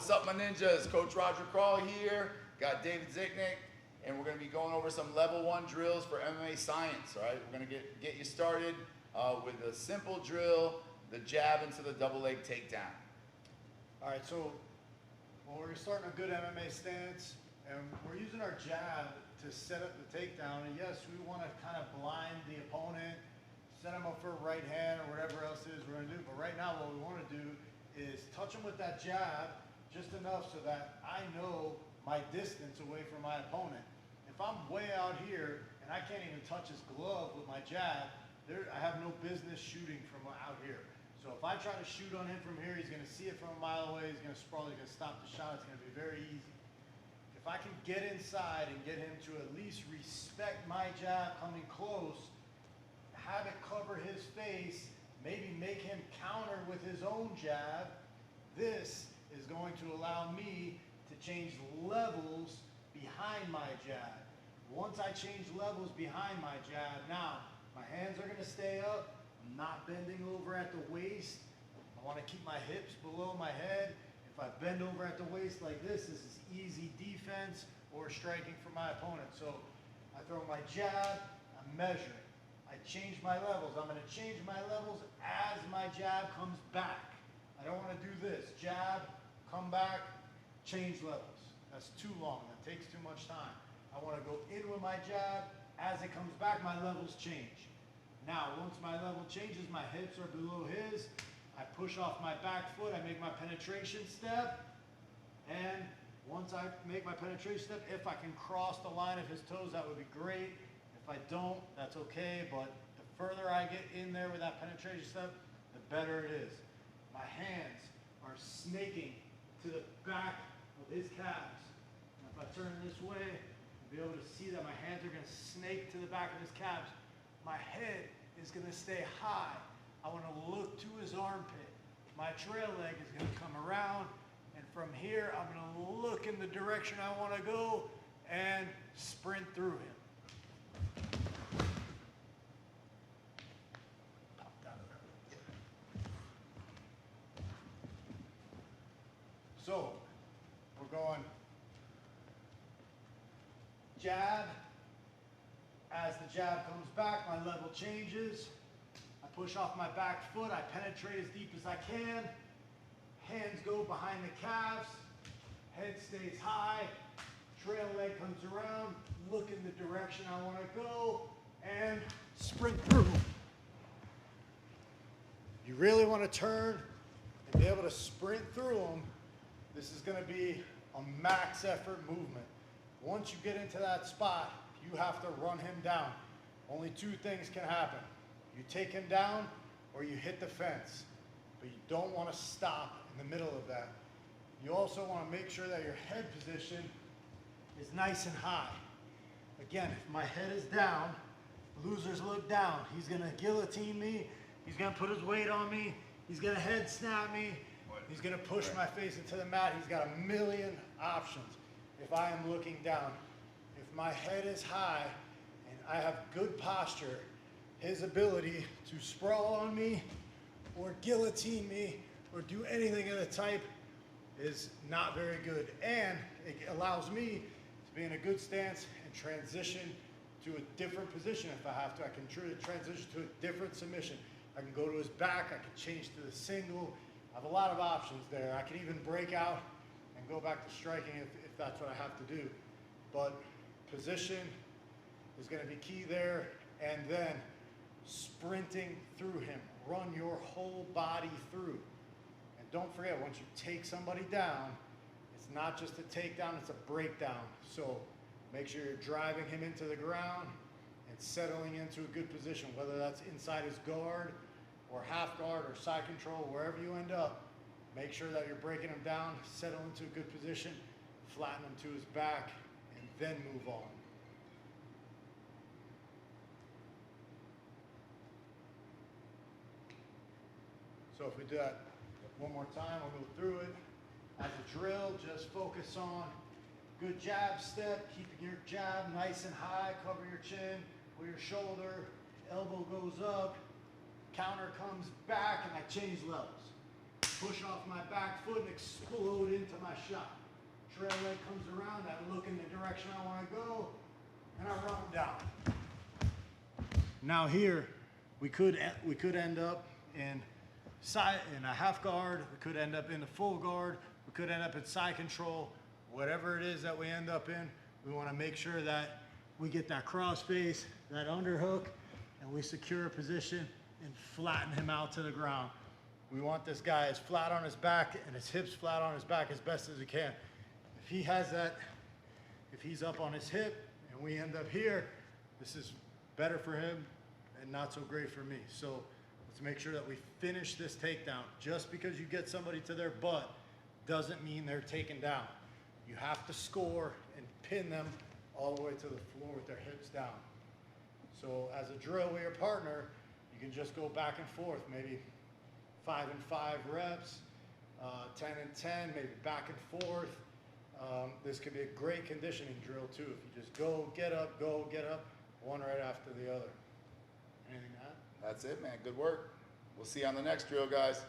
What's up, my ninjas? Coach Roger Crawl here. Got David Zicknick, and we're going to be going over some level 1 drills for MMA science. All right, we're going to get you started with a simple drill, the jab into the double leg takedown. All right, so we're starting a good MMA stance, and we're using our jab to set up the takedown. And yes, we want to kind of blind the opponent, set him up for a right hand or whatever else it is we're going to do. But right now, what we want to do is touch him with that jab just enough so that I know my distance away from my opponent. If I'm way out here and I can't even touch his glove with my jab, I have no business shooting from out here. So if I try to shoot on him from here, he's going to see it from a mile away, he's going to sprawl, he's going to stop the shot, it's going to be very easy. If I can get inside and get him to at least respect my jab coming close, have it cover his face, maybe make him counter with his own jab, this is going to allow me to change levels behind my jab. Once I change levels behind my jab, now my hands are going to stay up. I'm not bending over at the waist. I want to keep my hips below my head. If I bend over at the waist like this is easy defense or striking for my opponent. So I throw my jab, I'm measuring. I change my levels. I'm going to change my levels as my jab comes back. I don't want to do this. Jab, come back, change levels. That's too long. That takes too much time. I want to go in with my jab. As it comes back, my levels change. Now, once my level changes, my hips are below his. I push off my back foot. I make my penetration step. And once I make my penetration step, if I can cross the line of his toes, that would be great. If I don't, that's okay. But the further I get in there with that penetration step, the better it is. My hands are snaking to the back of his calves. And if I turn this way, you'll be able to see that my hands are going to snake to the back of his calves. My head is going to stay high. I want to look to his armpit. My trail leg is going to come around, and from here, I'm going to look in the direction I want to go and sprint through him. So, we're going jab. As the jab comes back, my level changes. I push off my back foot. I penetrate as deep as I can. Hands go behind the calves. Head stays high. Trail leg comes around. Look in the direction I want to go and sprint through. You really want to turn and be able to sprint through them. This is going to be a max effort movement. Once you get into that spot, you have to run him down. Only two things can happen. You take him down or you hit the fence. But you don't want to stop in the middle of that. You also want to make sure that your head position is nice and high. Again, if my head is down, losers look down. He's going to guillotine me. He's going to put his weight on me. He's going to head snap me. He's going to push my face into the mat. He's got a million options if I am looking down. If my head is high and I have good posture, his ability to sprawl on me or guillotine me or do anything of the type is not very good. And it allows me to be in a good stance and transition to a different position if I have to. I can transition to a different submission. I can go to his back. I can change to the single. I have a lot of options there. I can even break out and go back to striking if that's what I have to do. But position is going to be key there. And then sprinting through him. Run your whole body through. And don't forget, once you take somebody down, it's not just a takedown, it's a breakdown. So make sure you're driving him into the ground and settling into a good position, whether that's inside his guard or half guard or side control, wherever you end up. Make sure that you're breaking him down, settle into a good position, flatten him to his back, and then move on. So if we do that one more time, we'll go through it. As a drill, just focus on good jab step, keeping your jab nice and high, cover your chin with your shoulder, elbow goes up, counter comes back, and I change levels. push off my back foot and explode into my shot. Trail leg comes around, I look in the direction I want to go, and I run down. Now here, we could end up in a half guard, we could end up in a full guard, we could end up in side control. Whatever it is that we end up in, we want to make sure that we get that cross face, that underhook, and we secure a position and flatten him out to the ground. We want this guy as flat on his back and his hips flat on his back as best as he can. If he has that, if he's up on his hip and we end up here, this is better for him and not so great for me. So let's make sure that we finish this takedown. Just because you get somebody to their butt doesn't mean they're taken down. You have to score and pin them all the way to the floor with their hips down. So as a drill with your partner, you can just go back and forth, maybe 5 and 5 reps, 10 and 10, maybe back and forth. This could be a great conditioning drill too. If you just go, get up, one right after the other. Anything to add? That's it, man. Good work. We'll see you on the next drill, guys.